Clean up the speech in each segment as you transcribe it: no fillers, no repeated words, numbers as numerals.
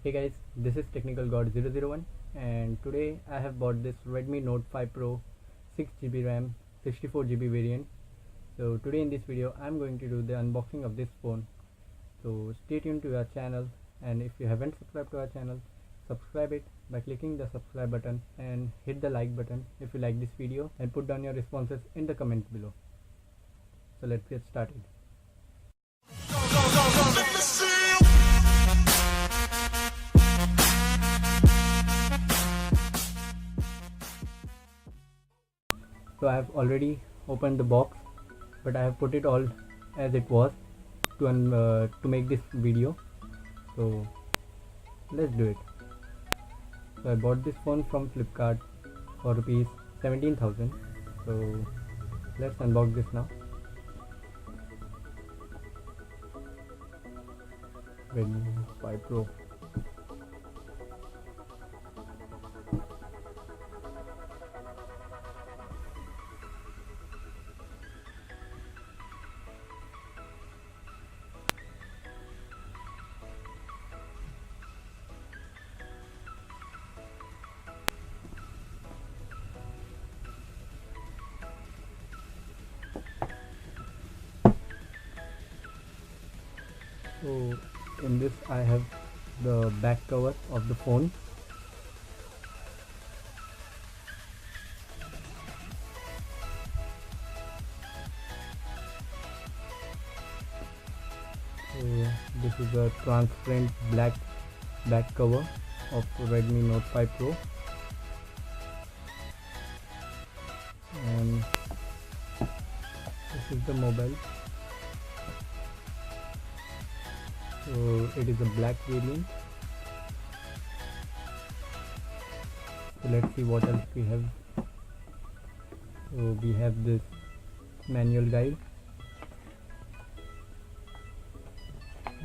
Hey guys, this is Technical God 001 and today I have bought this Redmi Note 5 Pro 6GB RAM 64GB variant. So today in this video I'm going to do the unboxing of this phone. So stay tuned to our channel, and if you haven't subscribed to our channel, subscribe it by clicking the subscribe button and hit the like button if you like this video, and put down your responses in the comments below. So let's get started. So I have already opened the box, but I have put it all as it was to make this video. So let's do it. So I bought this phone from Flipkart for rupees 17,000. So let's unbox this now. Redmi 5 Pro. So in this I have the back cover of the phone. So this is a transparent black back cover of Redmi Note 5 Pro, and this is the mobile. So it is a black variant. So let's see what else we have. So we have this manual guide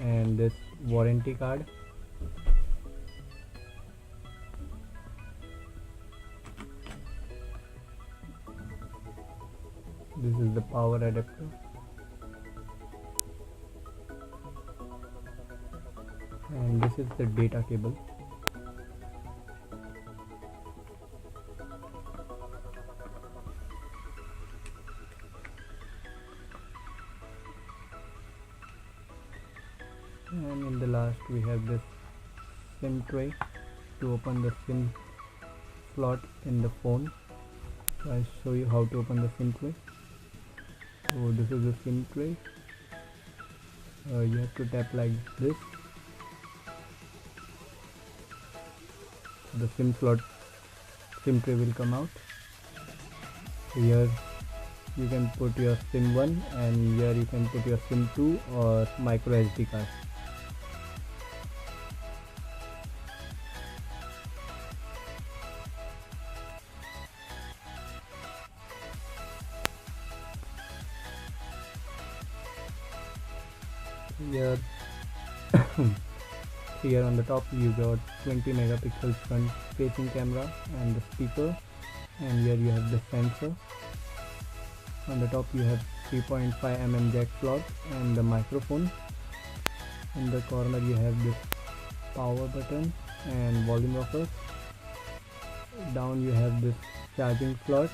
and this warranty card. This is the power adapter. And this is the data cable. And in the last we have this SIM tray to open the SIM slot in the phone. So I'll show you how to open the SIM tray. So this is the SIM tray. You have to tap like this. The SIM tray will come out. Here you can put your SIM 1, and here you can put your SIM 2 or micro SD card. Here on the top you got 20 megapixel front facing camera and the speaker, and here you have the sensor. On the top you have 3.5 mm jack slot and the microphone. In the corner you have this power button and volume rocker. Down you have this charging slot,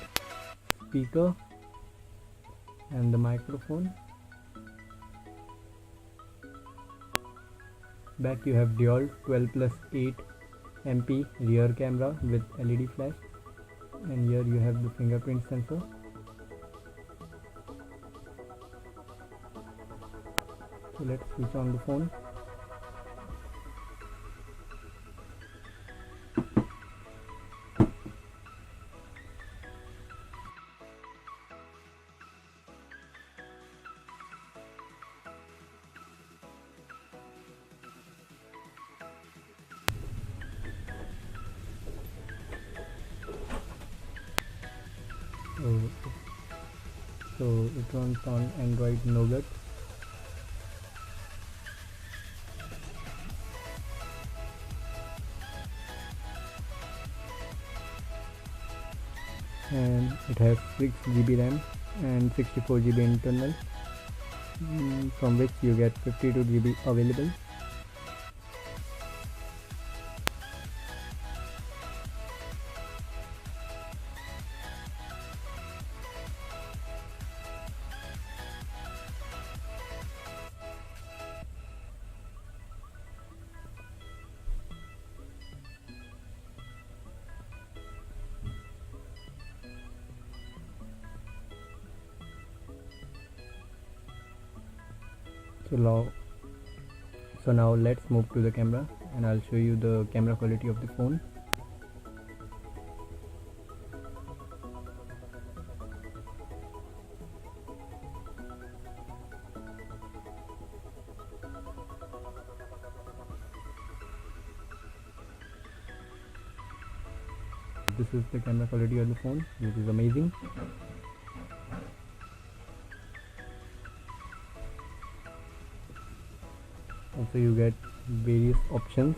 speaker and the microphone. Back you have dual 12+8 MP rear camera with LED flash, and here you have the fingerprint sensor. So let's switch on the phone. So it runs on Android Nouget. And it has 6GB RAM and 64GB internal, from which you get 52GB available. So now let's move to the camera and I'll show you the camera quality of the phone. This is the camera quality of the phone, which is amazing. Also you get various options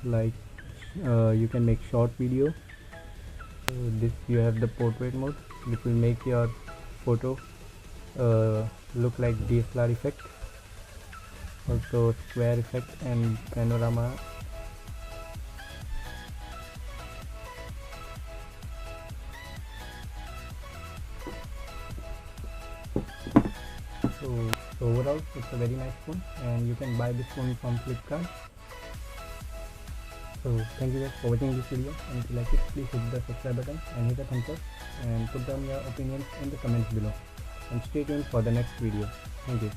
like you can make short video. So this you have the portrait mode, which will make your photo look like DSLR effect. Also square effect and panorama. So overall it's a very nice phone and you can buy this phone from Flipkart. So thank you guys for watching this video, and if you like it, please hit the subscribe button and hit the thumbs up and put down your opinions in the comments below, and stay tuned for the next video. Thank you.